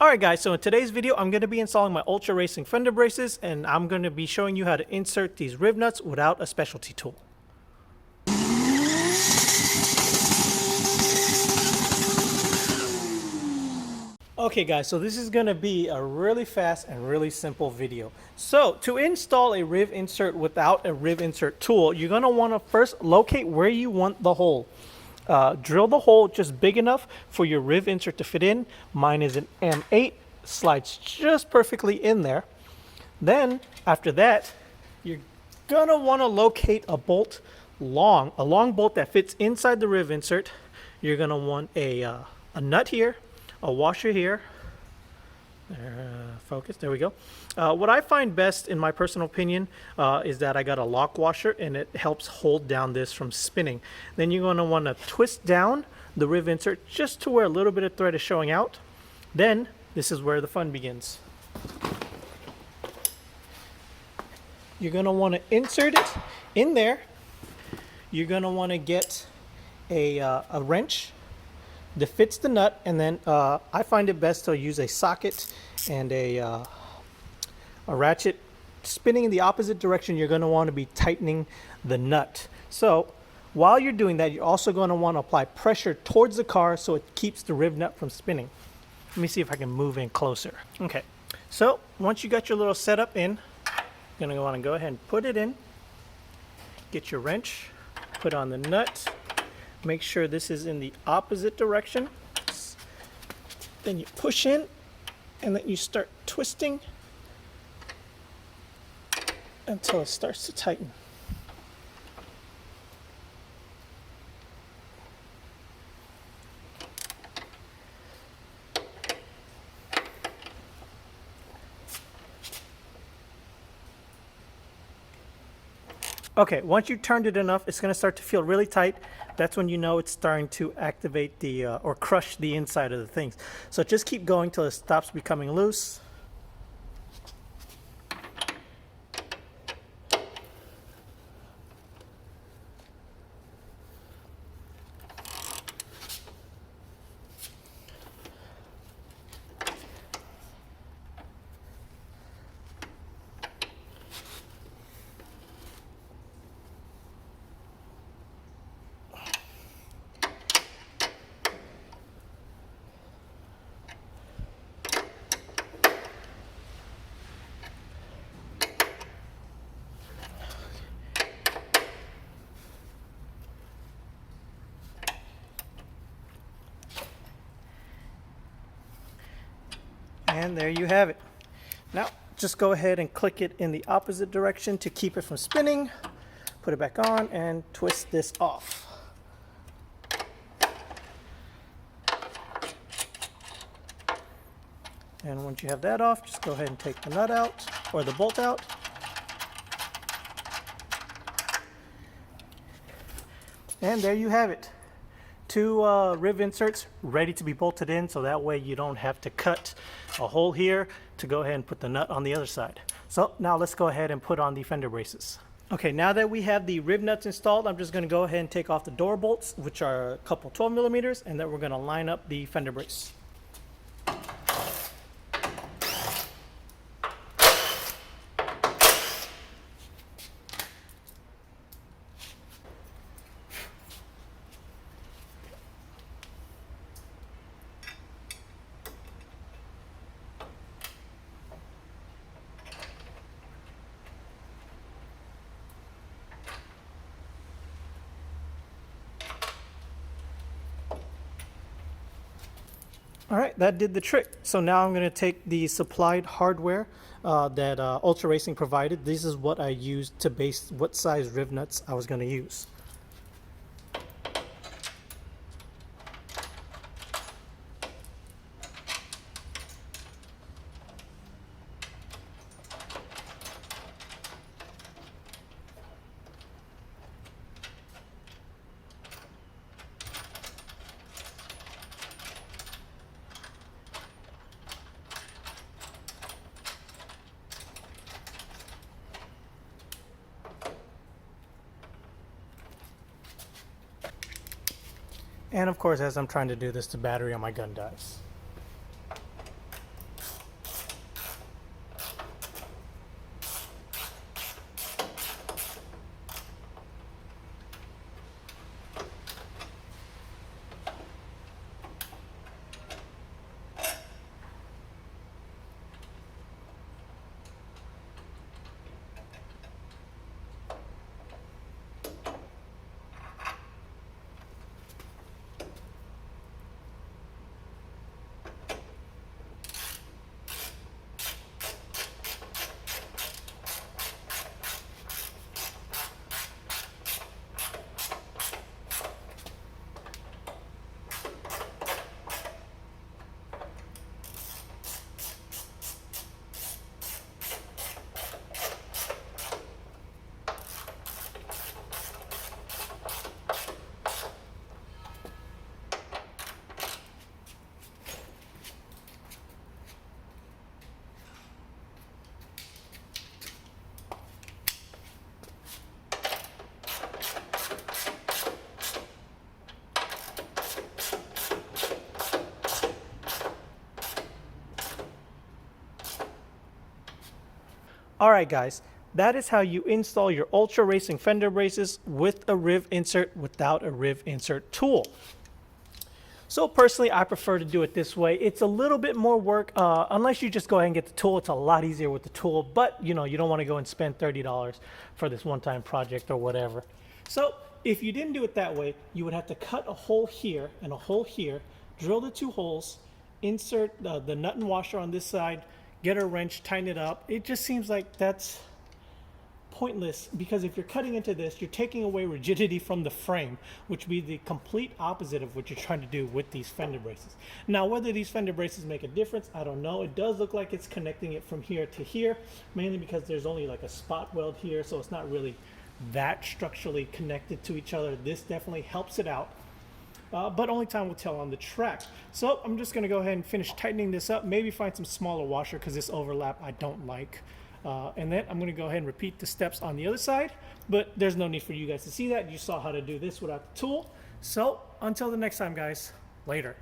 Alright guys, so in today's video I'm going to be installing my Ultra Racing Fender Braces, and I'm going to be showing you how to insert these Rivnuts without a specialty tool. Okay guys, so this is going to be a really fast and really simple video. So to install a Riv Insert without a Riv Insert tool, you're going to want to first locate where you want the hole. Drill the hole just big enough for your Riv Insert to fit in. Mine is an M8, slides just perfectly in there. Then after that, you're gonna want to locate a bolt, a long bolt that fits inside the Riv Insert. You're gonna want a nut here, a washer here. Focus, there we go. What I find best, in my personal opinion, is that I got a lock washer, and it helps hold down this from spinning. Then you're going to want to twist down the Riv Insert just to where a little bit of thread is showing out. Then this is where the fun begins. You're going to want to insert it in there. You're going to want to get a wrench that fits the nut, and then I find it best to use a socket and a ratchet. Spinning in the opposite direction, you're going to want to be tightening the nut. So while you're doing that, you're also going to want to apply pressure towards the car so it keeps the Riv nut from spinning. Let me see if I can move in closer. Okay, so once you got your little setup in, you're going to want to go ahead and put it in. Get your wrench, put on the nut. Make sure this is in the opposite direction. Then you push in, and then you start twisting until it starts to tighten. Okay, once you turned it enough, it's going to start to feel really tight. That's when you know it's starting to activate the or crush the inside of the things. So just keep going till it stops becoming loose. And there you have it. Now just go ahead and click it in the opposite direction to keep it from spinning. Put it back on and twist this off. And once you have that off, just go ahead and take the nut out, or the bolt out. And there you have it. Two Riv inserts ready to be bolted in, so that way you don't have to cut a hole here to go ahead and put the nut on the other side. So now let's go ahead and put on the fender braces. Okay, now that we have the Riv nuts installed, I'm just going to go ahead and take off the door bolts, which are a couple 12 millimeters, and then we're going to line up the fender brace. All right, that did the trick. So now I'm going to take the supplied hardware that Ultra Racing provided. This is what I used to base what size Riv nuts I was going to use. And of course, as I'm trying to do this, the battery on my gun dies. All right, guys, that is how you install your Ultra Racing Fender Braces with a Riv Insert without a Riv Insert tool. So personally, I prefer to do it this way. It's a little bit more work, unless you just go ahead and get the tool. It's a lot easier with the tool, but you know, you don't want to go and spend $30 for this one-time project or whatever. So if you didn't do it that way, you would have to cut a hole here and a hole here, drill the 2 holes, insert the nut and washer on this side, get a wrench, tighten it up. It just seems like that's pointless, because if you're cutting into this, you're taking away rigidity from the frame, which would be the complete opposite of what you're trying to do with these fender braces. Now, whether these fender braces make a difference, I don't know. It does look like it's connecting it from here to here, mainly because there's only like a spot weld here, so it's not really that structurally connected to each other. This definitely helps it out. But only time will tell on the track. So I'm just going to go ahead and finish tightening this up, maybe find some smaller washer, because this overlap I don't like. And then I'm going to go ahead and repeat the steps on the other side, but there's no need for you guys to see that. You saw how to do this without the tool. So until the next time, guys, later.